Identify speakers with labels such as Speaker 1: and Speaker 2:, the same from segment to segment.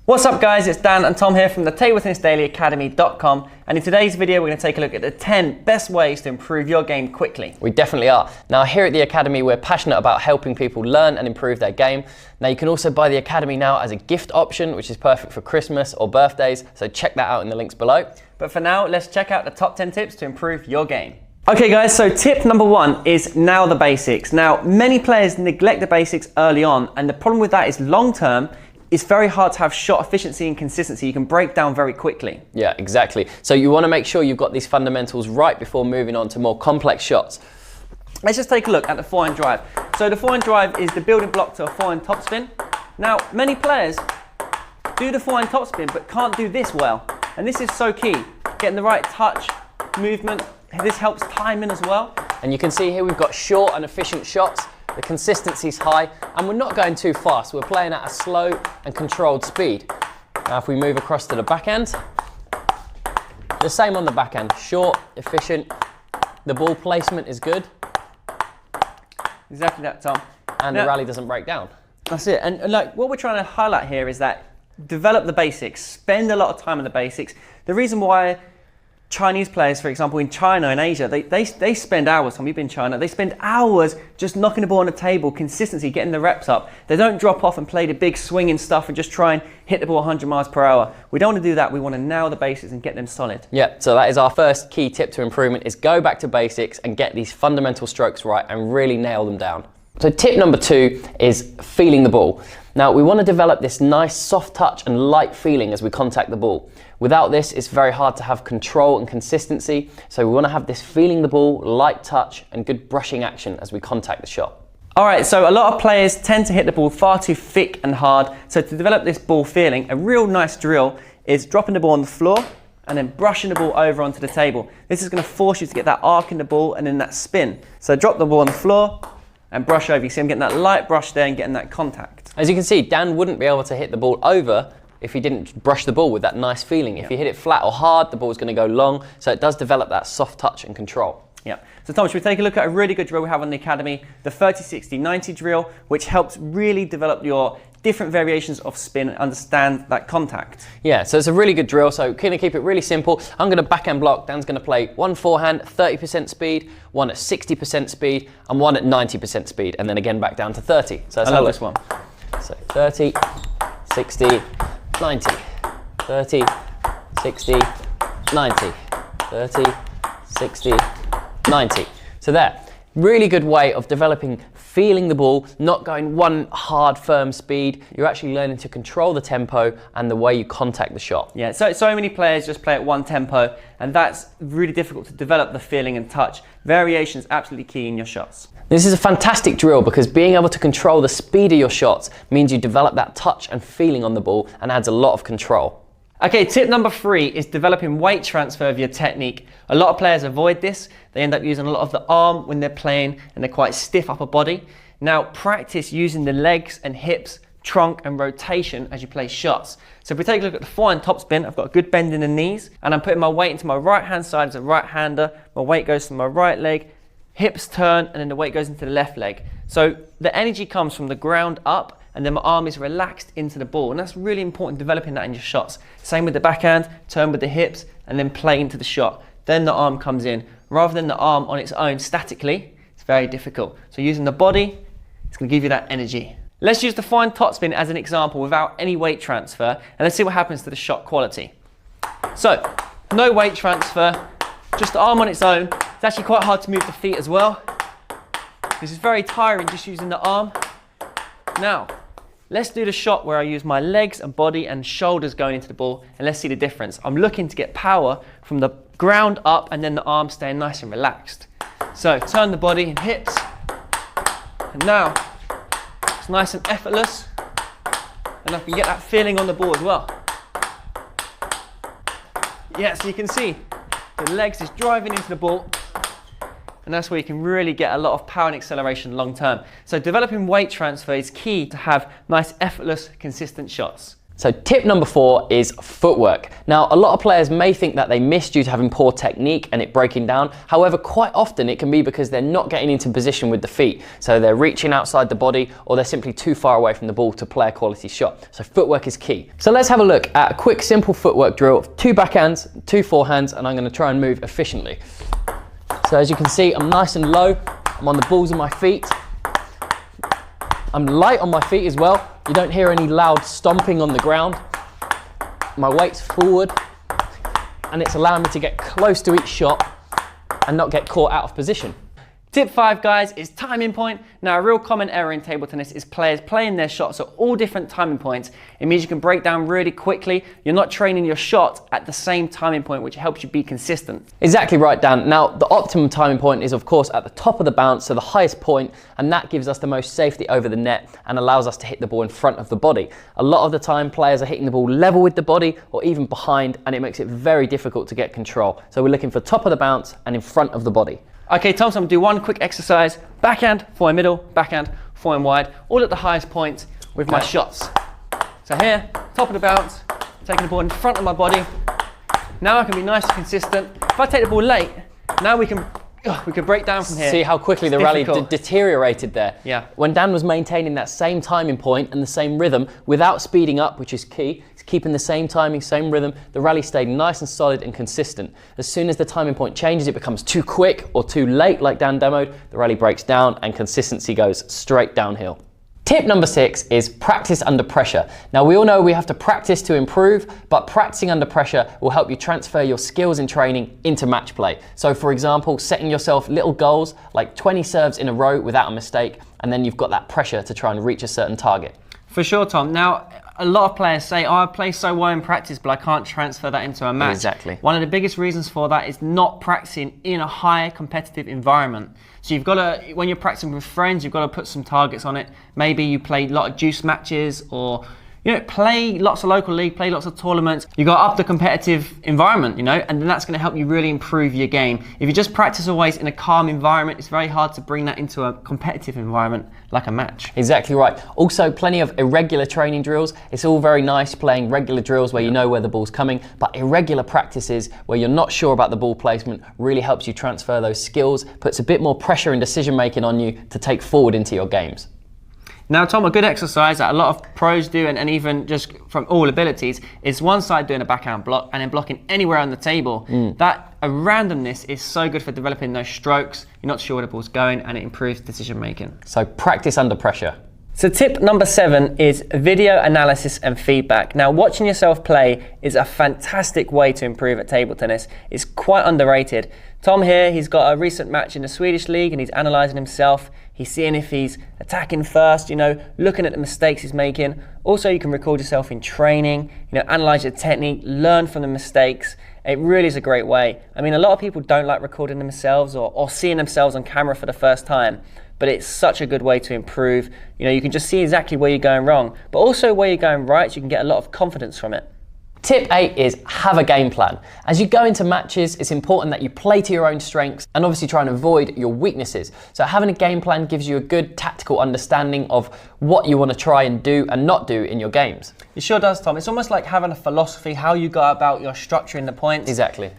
Speaker 1: What's up guys, it's Dan and Tom here from the TableTennisDailyAcademy.com, and in today's video we're going to take a look at the 10 best ways to improve your game quickly.
Speaker 2: We definitely are. Now here at the Academy we're passionate about helping people learn and improve their game. Now you can also buy the Academy now as a gift option, which is perfect for Christmas or birthdays, so check that out in the links below.
Speaker 1: But for now, let's check out the top 10 tips to improve your game. Okay guys, so tip number 1 is nail the basics. Now many players neglect the basics early on, and the problem with that is long term, it's very hard to have shot efficiency and consistency. You can break down very quickly.
Speaker 2: Yeah, exactly. So you want to make sure you've got these fundamentals right before moving on to more complex shots.
Speaker 1: Let's just take a look at the forehand drive. So the forehand drive is the building block to a forehand topspin. Now, many players do the forehand topspin but can't do this well. And this is so key. Getting the right touch, movement. This helps timing as well.
Speaker 2: And you can see here we've got short and efficient shots. The consistency's high and we're not going too fast. We're playing at a slow and controlled speed. Now if we move across to the backhand, the same on the backhand. Short, efficient, the ball placement is good.
Speaker 1: Exactly that, Tom.
Speaker 2: And the rally doesn't break down.
Speaker 1: That's it. And like what we're trying to highlight here is that develop the basics, spend a lot of time on the basics. The reason why Chinese players, for example, in China and Asia, they spend hours, Tom, you've been in China, they spend hours just knocking the ball on the table, consistency, getting the reps up. They don't drop off and play the big swinging stuff and just try and hit the ball 100 miles per hour. We don't want to do that. We want to nail the basics and get them solid.
Speaker 2: Yeah, so that is our first key tip to improvement, is go back to basics and get these fundamental strokes right and really nail them down. So tip number 2 is feeling the ball. Now we want to develop this nice soft touch and light feeling as we contact the ball. Without this, it's very hard to have control and consistency. So we want to have this feeling the ball, light touch and good brushing action as we contact the shot.
Speaker 1: All right, so a lot of players tend to hit the ball far too thick and hard. So to develop this ball feeling, a real nice drill is dropping the ball on the floor and then brushing the ball over onto the table. This is going to force you to get that arc in the ball and then that spin. So drop the ball on the floor and brush over. You see I'm getting that light brush there and getting that contact.
Speaker 2: As you can see, Dan wouldn't be able to hit the ball over if he didn't brush the ball with that nice feeling. If you hit it flat or hard, the ball's going to go long. So it does develop that soft touch and control.
Speaker 1: Yeah. So Tom, should we take a look at a really good drill we have on the Academy, the 30-60-90 drill, which helps really develop your different variations of spin and understand that contact.
Speaker 2: Yeah, so it's a really good drill. So going to keep it really simple. I'm going to backhand block. Dan's going to play one forehand, 30% speed, one at 60% speed, and one at 90% speed, and then again back down to 30. So let's
Speaker 1: I love this one.
Speaker 2: So 30, 60, 90, 30, 60, 90, 30, 60, 90. So there, really good way of developing feeling the ball, not going one hard, firm speed. You're actually learning to control the tempo and the way you contact the shot.
Speaker 1: Yeah, so many players just play at one tempo, and that's really difficult to develop the feeling and touch. Variation is absolutely key in your shots.
Speaker 2: This is a fantastic drill because being able to control the speed of your shots means you develop that touch and feeling on the ball and adds a lot of control.
Speaker 1: Okay, tip number 3 is developing weight transfer of your technique. A lot of players avoid this. They end up using a lot of the arm when they're playing and they're quite stiff upper body. Now practice using the legs and hips, trunk and rotation as you play shots. So if we take a look at the forehand topspin, I've got a good bend in the knees and I'm putting my weight into my right hand side as a right hander. My weight goes to my right leg, hips turn and then the weight goes into the left leg. So the energy comes from the ground up and then my arm is relaxed into the ball, and that's really important, developing that in your shots. Same with the backhand, turn with the hips and then play into the shot. Then the arm comes in. Rather than the arm on its own statically, it's very difficult. So using the body, it's going to give you that energy. Let's use the forehand topspin as an example without any weight transfer, and let's see what happens to the shot quality. So, no weight transfer, just the arm on its own. It's actually quite hard to move the feet as well. This is very tiring just using the arm. Now, let's do the shot where I use my legs and body and shoulders going into the ball, and let's see the difference. I'm looking to get power from the ground up and then the arm staying nice and relaxed. So turn the body and hips, and now it's nice and effortless, and I can get that feeling on the ball as well. Yeah, so you can see the legs is driving into the ball, and that's where you can really get a lot of power and acceleration long term. So developing weight transfer is key to have nice, effortless, consistent shots.
Speaker 2: So tip number 4 is footwork. Now, a lot of players may think that they miss due to having poor technique and it breaking down. However, quite often it can be because they're not getting into position with the feet. So they're reaching outside the body, or they're simply too far away from the ball to play a quality shot. So footwork is key. So let's have a look at a quick, simple footwork drill of 2 backhands, 2 forehands, and I'm going to try and move efficiently. So as you can see, I'm nice and low. I'm on the balls of my feet. I'm light on my feet as well. You don't hear any loud stomping on the ground. My weight's forward, and it's allowing me to get close to each shot and not get caught out of position.
Speaker 1: Tip 5, guys, is timing point. Now, a real common error in table tennis is players playing their shots at all different timing points. It means you can break down really quickly. You're not training your shot at the same timing point, which helps you be consistent.
Speaker 2: Exactly right, Dan. Now, the optimum timing point is, of course, at the top of the bounce, so the highest point, and that gives us the most safety over the net and allows us to hit the ball in front of the body. A lot of the time, players are hitting the ball level with the body or even behind, and it makes it very difficult to get control. So we're looking for top of the bounce and in front of the body.
Speaker 1: Okay, Tom, so I'm going to do one quick exercise. Backhand, forehand middle, backhand, forehand wide, all at the highest point with my shots. So here, top of the bounce, taking the ball in front of my body. Now I can be nice and consistent. If I take the ball late, now we can break down from here.
Speaker 2: See how quickly the rally deteriorated there.
Speaker 1: Yeah.
Speaker 2: When Dan was maintaining that same timing point and the same rhythm without speeding up, which is key, it's keeping the same timing, same rhythm, the rally stayed nice and solid and consistent. As soon as the timing point changes, it becomes too quick or too late, like Dan demoed, the rally breaks down and consistency goes straight downhill. Tip number 6 is practice under pressure. Now, we all know we have to practice to improve, but practicing under pressure will help you transfer your skills in training into match play. So for example, setting yourself little goals like 20 serves in a row without a mistake, and then you've got that pressure to try and reach a certain target.
Speaker 1: For sure, Tom. Now, a lot of players say, oh, I play so well in practice, but I can't transfer that into a match.
Speaker 2: Exactly.
Speaker 1: One of the biggest reasons for that is not practicing in a high competitive environment. So you've got to, when you're practicing with friends, you've got to put some targets on it. Maybe you play a lot of juice matches, or play lots of local league, play lots of tournaments. You got to up the competitive environment, and then that's going to help you really improve your game. If you just practice always in a calm environment, it's very hard to bring that into a competitive environment like a match.
Speaker 2: Exactly right. Also, plenty of irregular training drills. It's all very nice playing regular drills where you know where the ball's coming, but irregular practices where you're not sure about the ball placement really helps you transfer those skills, puts a bit more pressure and decision making on you to take forward into your games.
Speaker 1: Now, Tom, a good exercise that a lot of pros do, and even just from all abilities, is one side doing a backhand block and then blocking anywhere on the table. That randomness is so good for developing those strokes. You're not sure where the ball's going, and it improves decision making.
Speaker 2: So practice under pressure.
Speaker 1: So tip number 7 is video analysis and feedback. Now, watching yourself play is a fantastic way to improve at table tennis. It's quite underrated. Tom here, he's got a recent match in the Swedish league and he's analysing himself. He's seeing if he's attacking first, looking at the mistakes he's making. Also, you can record yourself in training, analyse your technique, learn from the mistakes. It really is a great way. I mean, a lot of people don't like recording themselves or seeing themselves on camera for the first time, but it's such a good way to improve. You can just see exactly where you're going wrong, but also where you're going right, so you can get a lot of confidence from it.
Speaker 2: Tip 8 is have a game plan. As you go into matches, it's important that you play to your own strengths and obviously try and avoid your weaknesses. So having a game plan gives you a good tactical understanding of what you want to try and do and not do in your games.
Speaker 1: It sure does, Tom. It's almost like having a philosophy, how you go about your structuring the points.
Speaker 2: Exactly.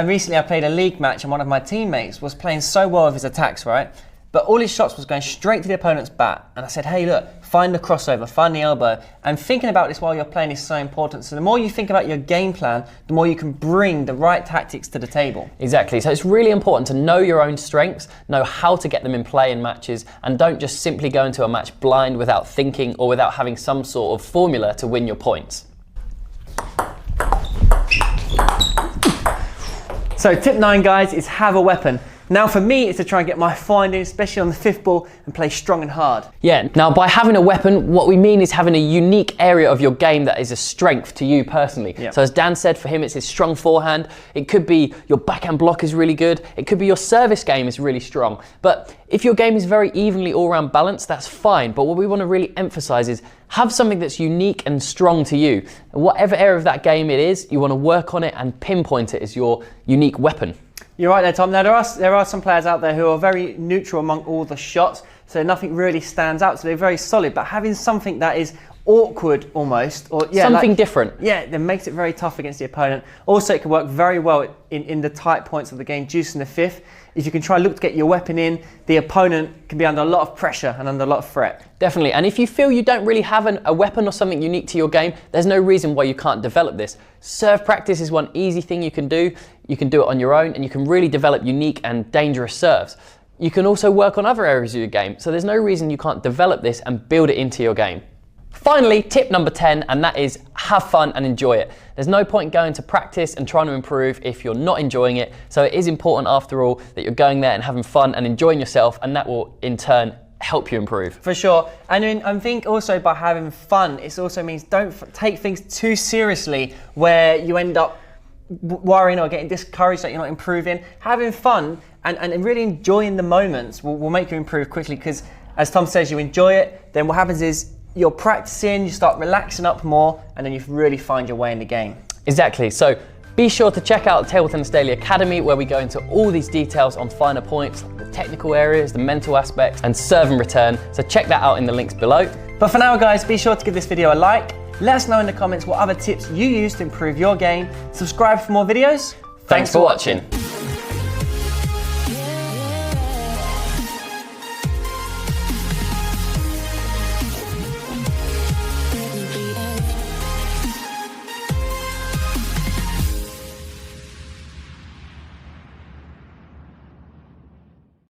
Speaker 1: Recently I played a league match and one of my teammates was playing so well with his attacks, right? But all his shots was going straight to the opponent's bat. And I said, hey, look, find the crossover, find the elbow. And thinking about this while you're playing is so important. So the more you think about your game plan, the more you can bring the right tactics to the table.
Speaker 2: Exactly. So it's really important to know your own strengths, know how to get them in play in matches, and don't just simply go into a match blind without thinking or without having some sort of formula to win your points.
Speaker 1: So tip 9, guys, is have a weapon. Now for me, it's to try and get my finding, especially on the 5th ball, and play strong and hard.
Speaker 2: Yeah, now by having a weapon, what we mean is having a unique area of your game that is a strength to you personally.
Speaker 1: Yep.
Speaker 2: So as Dan said, for him it's his strong forehand. It could be your backhand block is really good. It could be your service game is really strong. But if your game is very evenly all-round balanced, that's fine. But what we want to really emphasize is have something that's unique and strong to you. And whatever area of that game it is, you want to work on it and pinpoint it as your unique weapon.
Speaker 1: You're right there, Tom. Now, there are some players out there who are very neutral among all the shots, so nothing really stands out, so they're very solid. But having something that is awkward almost, or yeah,
Speaker 2: something
Speaker 1: like,
Speaker 2: different.
Speaker 1: Yeah, that makes it very tough against the opponent. Also, it can work very well in the tight points of the game, juicing the fifth. If you can look to get your weapon in, the opponent can be under a lot of pressure and under a lot of threat.
Speaker 2: Definitely, and if you feel you don't really have a weapon or something unique to your game, there's no reason why you can't develop this. Serve practice is one easy thing you can do. You can do it on your own, and you can really develop unique and dangerous serves. You can also work on other areas of your game, so there's no reason you can't develop this and build it into your game. Finally, tip number 10, and that is have fun and enjoy it. There's no point going to practice and trying to improve if you're not enjoying it. So it is important, after all, that you're going there and having fun and enjoying yourself, and that will in turn help you improve.
Speaker 1: For sure. And I think also by having fun, it also means don't take things too seriously where you end up worrying or getting discouraged that you're not improving. Having fun and really enjoying the moments will make you improve quickly, because as Tom says, you enjoy it, then what happens is you're practicing, you start relaxing up more, and then you really find your way in the game.
Speaker 2: Exactly. So be sure to check out the Table Tennis Daily Academy, where we go into all these details on finer points, like the technical areas, the mental aspects, and serve and return. So check that out in the links below.
Speaker 1: But for now, guys, be sure to give this video a like. Let us know in the comments what other tips you use to improve your game. Subscribe for more videos.
Speaker 2: Thanks for watching.